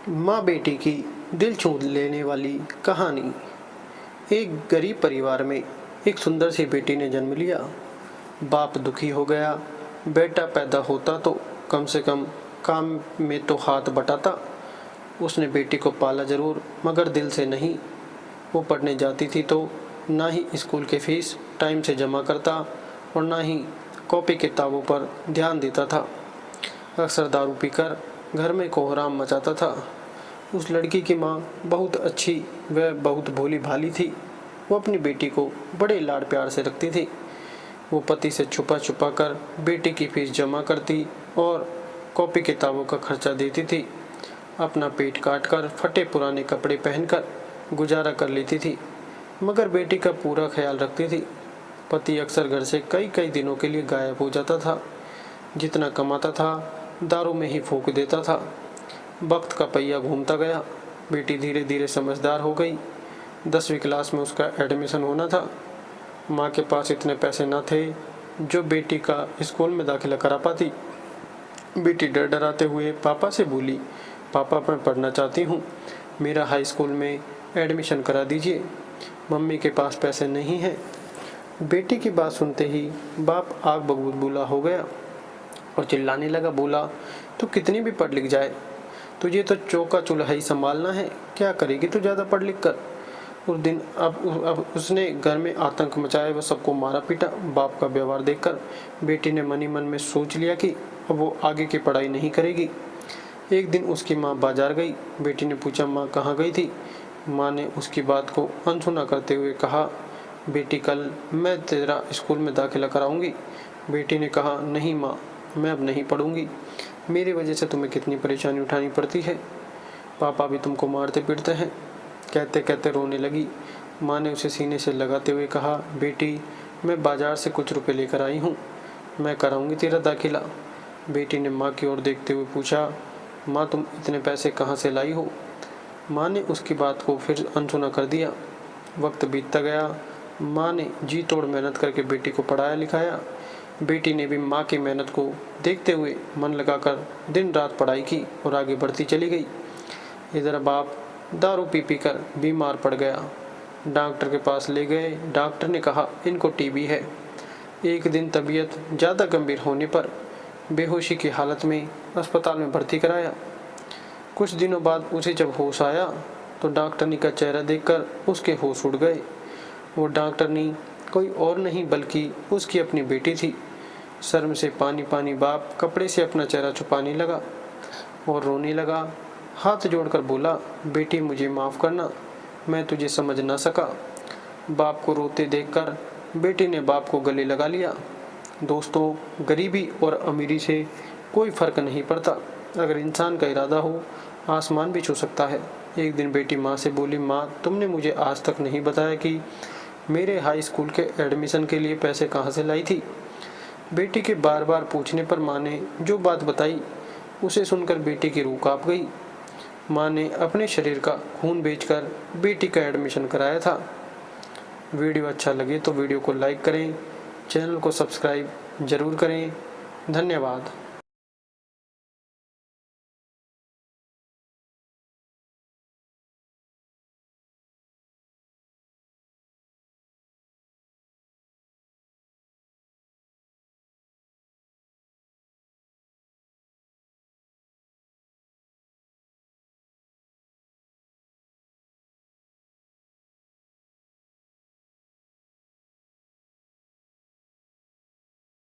माँ बेटी की दिल छू लेने वाली कहानी। एक गरीब परिवार में एक सुंदर सी बेटी ने जन्म लिया। बाप दुखी हो गया। बेटा पैदा होता तो कम से कम काम में तो हाथ बटाता। उसने बेटी को पाला जरूर, मगर दिल से नहीं। वो पढ़ने जाती थी तो ना ही स्कूल के फीस टाइम से जमा करता और ना ही कॉपी किताबों पर ध्यान देता था। अक्सर दारू पीकर घर में कोहराम मचाता था। उस लड़की की माँ बहुत अच्छी व बहुत भोली भाली थी। वो अपनी बेटी को बड़े लाड प्यार से रखती थी। वो पति से छुपा छुपा कर बेटी की फीस जमा करती और कॉपी किताबों का खर्चा देती थी। अपना पेट काट कर फटे पुराने कपड़े पहनकर गुजारा कर लेती थी, मगर बेटी का पूरा ख्याल रखती थी। पति अक्सर घर से कई कई दिनों के लिए गायब हो जाता था। जितना कमाता था दारू में ही फूंक देता था। वक्त का पहिया घूमता गया। बेटी धीरे धीरे समझदार हो गई। 10वीं क्लास में उसका एडमिशन होना था। माँ के पास इतने पैसे न थे जो बेटी का स्कूल में दाखिला करा पाती। बेटी डर डराते हुए पापा से बोली, पापा मैं पढ़ना चाहती हूँ, मेरा हाई स्कूल में एडमिशन करा दीजिए, मम्मी के पास पैसे नहीं हैं। बेटी की बात सुनते ही बाप आग बबूला हो गया और चिल्लाने लगा। बोला, तू कितनी भी पढ़ लिख जाए, तुझे तो चौका चूल्हा ही संभालना है, क्या करेगी तू ज़्यादा पढ़ लिख कर। उस दिन अब उसने घर में आतंक मचाया व सबको मारा पीटा। बाप का व्यवहार देखकर बेटी ने मनी मन में सोच लिया कि अब वो आगे की पढ़ाई नहीं करेगी। एक दिन उसकी माँ बाजार गई। बेटी ने पूछा, माँ कहाँ गई थी। माँ ने उसकी बात को अनसुना करते हुए कहा, बेटी कल मैं तेरा स्कूल में दाखिला कराऊंगी। बेटी ने कहा, नहीं माँ, मैं अब नहीं पढ़ूंगी, मेरी वजह से तुम्हें कितनी परेशानी उठानी पड़ती है, पापा भी तुमको मारते पीटते हैं। कहते कहते रोने लगी। माँ ने उसे सीने से लगाते हुए कहा, बेटी मैं बाजार से कुछ रुपए लेकर आई हूँ, मैं कराऊंगी तेरा दाखिला। बेटी ने माँ की ओर देखते हुए पूछा, माँ तुम इतने पैसे कहाँ से लाई हो। माँ ने उसकी बात को फिर अनसुना कर दिया। वक्त बीतता गया। माँ ने जी तोड़ मेहनत करके बेटी को पढ़ाया लिखाया। बेटी ने भी माँ की मेहनत को देखते हुए मन लगाकर दिन रात पढ़ाई की और आगे बढ़ती चली गई। इधर बाप दारू पी पी कर बीमार पड़ गया। डॉक्टर के पास ले गए। डॉक्टर ने कहा, इनको टीबी है। एक दिन तबीयत ज़्यादा गंभीर होने पर बेहोशी की हालत में अस्पताल में भर्ती कराया। कुछ दिनों बाद उसे जब होश आया तो डॉक्टरनी का चेहरा देखकर उसके होश उड़ गए। वो डॉक्टरनी कोई और नहीं बल्कि उसकी अपनी बेटी थी। शर्म से पानी पानी बाप कपड़े से अपना चेहरा छुपाने लगा और रोने लगा। हाथ जोड़कर बोला, बेटी मुझे माफ़ करना, मैं तुझे समझ ना सका। बाप को रोते देखकर बेटी ने बाप को गले लगा लिया। दोस्तों, गरीबी और अमीरी से कोई फ़र्क नहीं पड़ता। अगर इंसान का इरादा हो आसमान भी छू सकता है। एक दिन बेटी माँ से बोली, माँ तुमने मुझे आज तक नहीं बताया कि मेरे हाई स्कूल के एडमिशन के लिए पैसे कहाँ से लाई थी। बेटी के बार बार पूछने पर माँ ने जो बात बताई उसे सुनकर बेटी की रूह कांप गई। माँ ने अपने शरीर का खून बेचकर बेटी का एडमिशन कराया था। वीडियो अच्छा लगे तो वीडियो को लाइक करें, चैनल को सब्सक्राइब जरूर करें। धन्यवाद।